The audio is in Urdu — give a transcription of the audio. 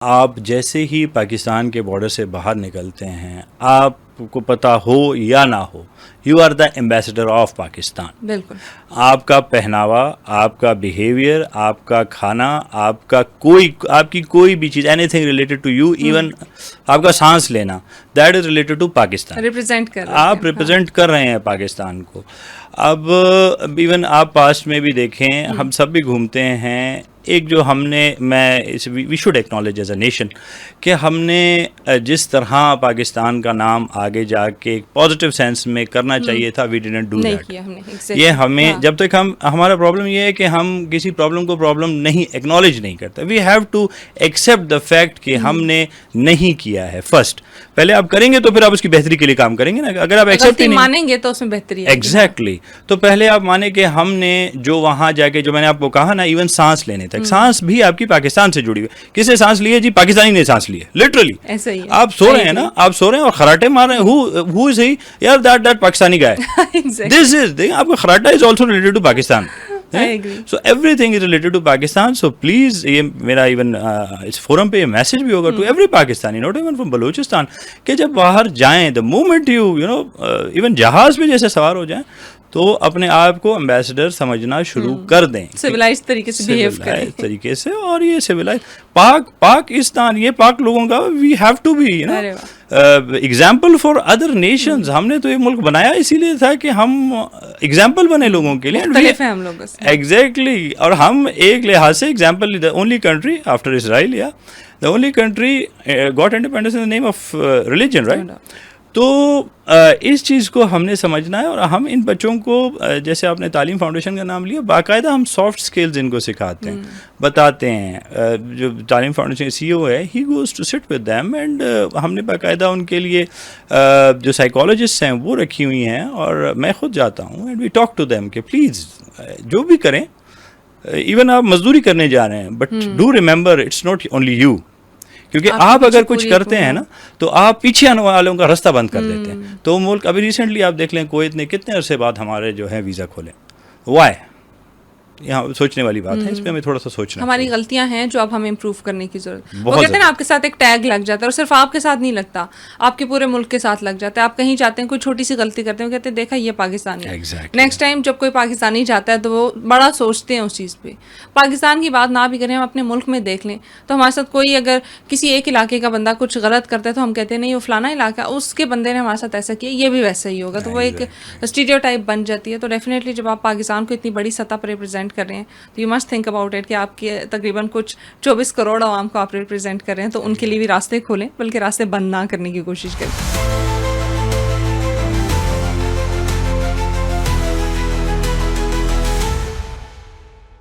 آپ جیسے ہی پاکستان کے بارڈر سے باہر نکلتے ہیں، آپ کو پتہ ہو یا نہ ہو، you are the ambassador of Pakistan. بالکل. آپ کا پہناوا، آپ کا بیہیویئر، آپ کا کھانا، آپ کی کوئی بھی چیز، anything related to you, even آپ کا سانس لینا، that is related to Pakistan. Represent کر رہے ہیں آپ ریپرزینٹ کر رہے ہیں پاکستان کو. اب ایون آپ پاسٹ میں بھی دیکھیں، ہم سب بھی گھومتے ہیں. ایک جو ہم نے we should acknowledge as a nation کہ ہم نے جس طرح پاکستان کا نام آگے جا کے ایک پازیٹیو سینس میں کرنا چاہیے تھا، وی ڈیڈنٹ ڈو دیٹ. یہ ہمیں جب تک ہمارا پرابلم یہ ہے کہ ہم کسی پرابلم کو پرابلم نہیں ایکنالج نہیں کرتے. We have to accept the fact کہ ہم نے نہیں کیا ہے. فرسٹ پہلے آپ کریں گے تو پھر آپ اس کی بہتری کے لیے کام کریں گے نا. اگر آپ ایکسیپٹ نہیں مانیں گے تو اس میں بہتری ہے. ایگزیکٹلی. تو پہلے آپ مانیں کہ ہم نے جو وہاں جا کے، جو میں نے آپ کو کہا نا، ایون سانس لینے تک، سانس بھی آپ کی پاکستان سے جڑی ہوئی. کس نے سانس لی ہے جی؟ پاکستانی نے سانس لی ہے. لٹرلی ایسا ہی ہے. آپ سو رہے ہیں نا، آپ سو رہے ہیں اور خراٹے مار رہے ہیں. ہو از ہی یار؟ دیٹ پاکستانی کا ہے. دس از آپ کا خراٹا is also related to Pakistan. So everything is related to Pakistan. So please, یہ میرا ایون اس فورم پہ یہ میسج بھی ہوگا to every Pakistani, not even from Balochistan, کہ جب باہر جائیں، the moment you know even جہاز پہ جیسے سوار ہو جائیں تو اپنے آپ کو ایمبیسڈر سمجھنا شروع کر دیں، سویلائز طریقے سے بیہیو کریں طریقے سے. اور یہ سویلائز پاکستان، یہ پاک لوگوں کا we have to be example for other nations. ہم نے تو یہ ملک بنایا اسی لیے تھا کہ ہم ایگزامپل بنے لوگوں کے لیے. ایگزیکٹلی. اور ہم ایک لحاظ سے example, the only country after Israel, یا the only country got independence in the name of religion, right. تو اس چیز کو ہم نے سمجھنا ہے. اور ہم ان بچوں کو، جیسے آپ نے تعلیم فاؤنڈیشن کا نام لیا، باقاعدہ ہم سافٹ اسکلز ان کو سکھاتے ہیں، بتاتے ہیں. جو تعلیم فاؤنڈیشن سی او ہے، he goes to sit with them, and ہم نے باقاعدہ ان کے لیے جو سائیکالوجسٹ ہیں وہ رکھی ہوئی ہیں، اور میں خود جاتا ہوں and we talk to them کہ پلیز جو بھی کریں، ایون آپ مزدوری کرنے جا رہے ہیں، but do remember it's not only you. کیونکہ آپ اگر کچھ کرتے ہیں نا تو آپ پیچھے آنے والوں کا رستہ بند کر دیتے ہیں. تو ملک ابھی ریسنٹلی آپ دیکھ لیں، کویت نے کتنے عرصے بعد ہمارے جو ہے ویزا کھولے. وائی؟ یہاں سوچنے والی بات ہے، اس پہ ہمیں تھوڑا سا سوچنا. ہماری غلطیاں ہیں جو اب ہمیں امپروو کرنے کی ضرورت. وہ کہتے ہیں نا، آپ کے ساتھ ایک ٹیگ لگ جاتا ہے، اور صرف آپ کے ساتھ نہیں لگتا، آپ کے پورے ملک کے ساتھ لگ جاتا ہے. آپ کہیں جاتے ہیں، کوئی چھوٹی سی غلطی کرتے ہیں، وہ کہتے ہیں دیکھا یہ پاکستانی ہے. نیکسٹ ٹائم جب کوئی پاکستانی جاتا ہے تو وہ بڑا سوچتے ہیں اس چیز پہ. پاکستان کی بات نہ بھی کریں، ہم اپنے ملک میں دیکھ لیں تو ہمارے ساتھ کوئی اگر کسی ایک علاقے کا بندہ کچھ غلط کرتا ہے تو ہم کہتے ہیں نہیں، وہ فلانا علاقہ، اس کے بندے نے ہمارے ساتھ ایسا کیا، یہ بھی ویسا ہی ہوگا. تو وہ ایک اسٹیریوٹائپ بن جاتی ہے. تو ڈیفینیٹلی جب آپ پاکستان کو اتنی بڑی سطح پر ریپرزینٹ کر رہے ہیں تو you must think about it کہ آپ کے تقریباً کچھ 24 کروڑ عوام کو آپ ریپرزینٹ کر رہے ہیں. تو ان کے لیے بھی راستے کھولیں، بلکہ راستے بند نہ کرنے کی کوشش کریں.